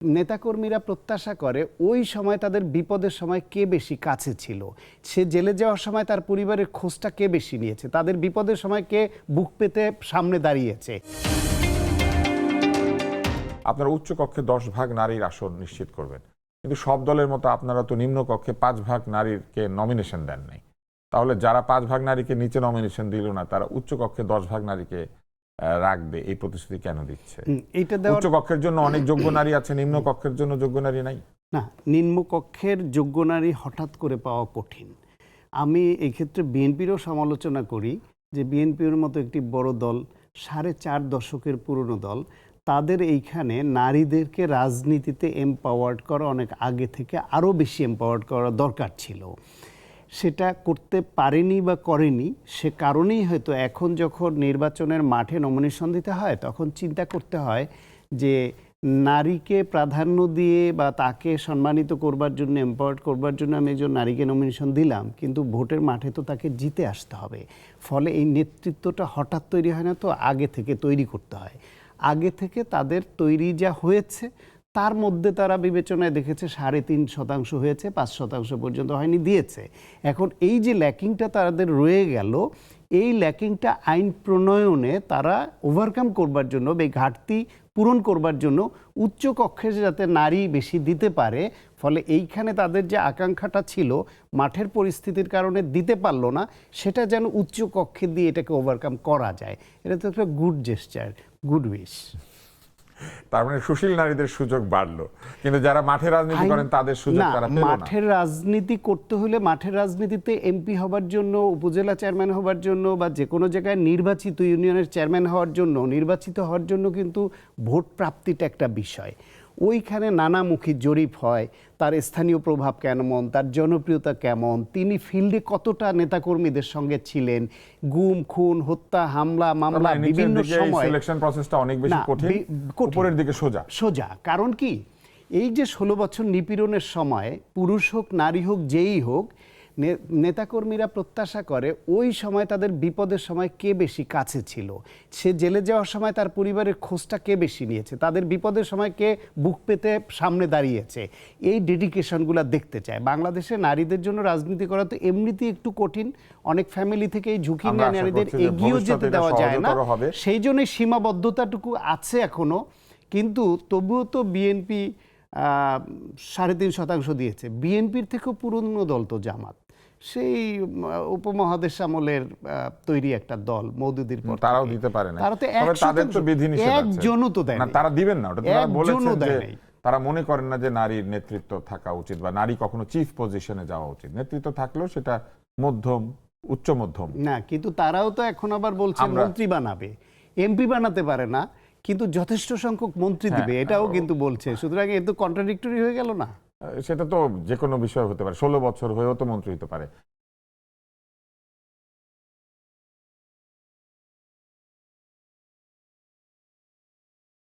নেতাকর্মীরা প্রত্যাশা করে ওই সময় তাদের বিপদের সময় কে বেশি কাছে ছিল, সে জেলে যাওয়ার সময় তার পরিবারের খোঁজটা কে বেশি নিয়েছে, তাদের বিপদের সময় কে বুক পেতে সামনে দাঁড়িয়েছে। আপনারা উচ্চ কক্ষে 10 ভাগ নারীর আসন নিশ্চিত করবেন, কিন্তু সব দলের মতো আপনারা তো নিম্ন কক্ষে 5 ভাগ নারীকে নমিনেশন দেন নাই। তাহলে যারা 5 ভাগ নারীকে নিচে নমিনেশন দিল না, তারা উচ্চ কক্ষে 10 ভাগ নারীকে রাখবে এই প্রতিশ্রুতি কেন দিচ্ছে? উচ্চ কক্ষের জন্য অনেক যোগ্য নারী আছে, নিম্ন কক্ষের জন্য যোগ্য নারী নাই। না, নিম্নকক্ষের যোগ্য নারী হঠাৎ করে পাওয়া কঠিন। আমি এই ক্ষেত্রে বিএনপিরও সমালোচনা করি যে বিএনপির মতো একটি বড় দল, 4.5 দশকের পুরনো দল, তাদের এইখানে নারীদেরকে রাজনীতিতে এমপাওয়ার্ড করা অনেক আগে থেকে আরও বেশি এমপাওয়ার্ড করা দরকার ছিল। সেটা করতে পারেনি বা করেনি, সে কারণেই হয়তো এখন যখন নির্বাচনের মাঠে নমিনেশন দিতে হয় তখন চিন্তা করতে হয় যে নারীকে প্রাধান্য দিয়ে বা তাকে সম্মানিত করবার জন্য, এম্পাওয়ার্ড করবার জন্য আমি একজন নারীকে নমিনেশন দিলাম, কিন্তু ভোটের মাঠে তো তাকে জিতে আসতে হবে। ফলে এই নেতৃত্বটা হঠাৎ তৈরি হয় না, তো আগে থেকে তৈরি করতে হয়। আগে থেকে তাদের তৈরি যা হয়েছে তার মধ্যে তারা বিবেচনায় দেখেছে 3.5% হয়েছে, 5% পর্যন্ত হয়নি, দিয়েছে। এখন এই যে ল্যাকিংটা তাদের রয়ে গেল, এই ল্যাকিংটা আইন প্রণয়নে তারা ওভারকাম করবার জন্য, এই ঘাটতি পূরণ করবার জন্য উচ্চ কক্ষে যাতে নারী বেশি দিতে পারে, ফলে এইখানে তাদের যে আকাঙ্ক্ষাটা ছিল মাঠের পরিস্থিতির কারণে দিতে পারলো না, সেটা যেন উচ্চ কক্ষে দিয়ে এটাকে ওভারকাম করা যায়। এটা তো একটা গুড জেস্টার, গুড উইশ। তার মানে সুশীল নারীদের সুযোগ বাড়লো, কিন্তু যারা মাঠে রাজনীতি করেন তাদের সুযোগ তারা পেল না। মাঠের রাজনীতি করতে হলে মাঠের রাজনীতিতে এমপি হবার জন্য, উপজেলা চেয়ারম্যান হবার জন্য বা যে কোনো জায়গায় নির্বাচিত ইউনিয়নের চেয়ারম্যান হওয়ার জন্য, নির্বাচিত হওয়ার জন্য কিন্তু ভোট প্রাপ্তিটা একটা বিষয়। ওইখানে নানামুখী জরিপ হয়, তার স্থানীয় প্রভাব কেমন, তার জনপ্রিয়তা কেমন, তিনি ফিল্ডে কতটা নেতাকর্মীদের সঙ্গে ছিলেন, গুম খুন হত্যা হামলা মামলা বিভিন্ন সময় সিলেকশন প্রসেসটা অনেক বেশি কঠিন, উপরের দিকে সোজা। কারণ কি, এই যে 16 বছর নিপীড়নের সময় পুরুষ হোক নারী হোক যেই হোক, নেতাকর্মীরা প্রত্যাশা করে ওই সময় তাদের বিপদের সময় কে বেশি কাছে ছিল, সে জেলে যাওয়ার সময় তার পরিবারের খোঁজটা কে বেশি নিয়েছে, তাদের বিপদের সময় কে বুক পেতে সামনে দাঁড়িয়েছে, এই ডেডিকেশনগুলো দেখতে চায়। বাংলাদেশে নারীদের জন্য রাজনীতি করা তো এমনিতেই একটু কঠিন, অনেক ফ্যামিলি থেকে এই ঝুঁকি নিয়ে নারীদের এগিয়েও যেতে দেওয়া যায় না, সেই জন্যই সীমাবদ্ধতাটুকু আছে এখনো। কিন্তু তবুও তো বিএনপি 3.5% দিয়েছে। বিএনপির থেকেও পুরনো দল তো জামাত, সেই উপমহাদেশ আমলের তৈরি একটা দল, মওদুদির পর তারাও দিতে পারে না। তাদের তো বিধিনিষেধ আছে, একজনও তো দেয় না, তারা দিবেন না। ওটা তারা বলেছেন যে তারা মনে করেন না যে নারীর নেতৃত্ব থাকা উচিত বা নারী কখনো চিফ পজিশনে যাওয়া উচিত। নেতৃত্ব থাকলেও সেটা মধ্যম, উচ্চ মধ্যম না। কিন্তু তারাও তো এখন আবার বলছে মন্ত্রী বানাবে, এমপি বানাতে পারে না, কিন্তু যথেষ্ট সংখ্যক মন্ত্রী দিবে, এটাও কিন্তু বলছে। সুতরাং এ তো কন্ট্রাডিক্টরি হয়ে গেল না? সেটা তো যে কোনো বিষয় হতে পারে, 16 বছর হয়েও তো মন্ত্রী হতে পারে।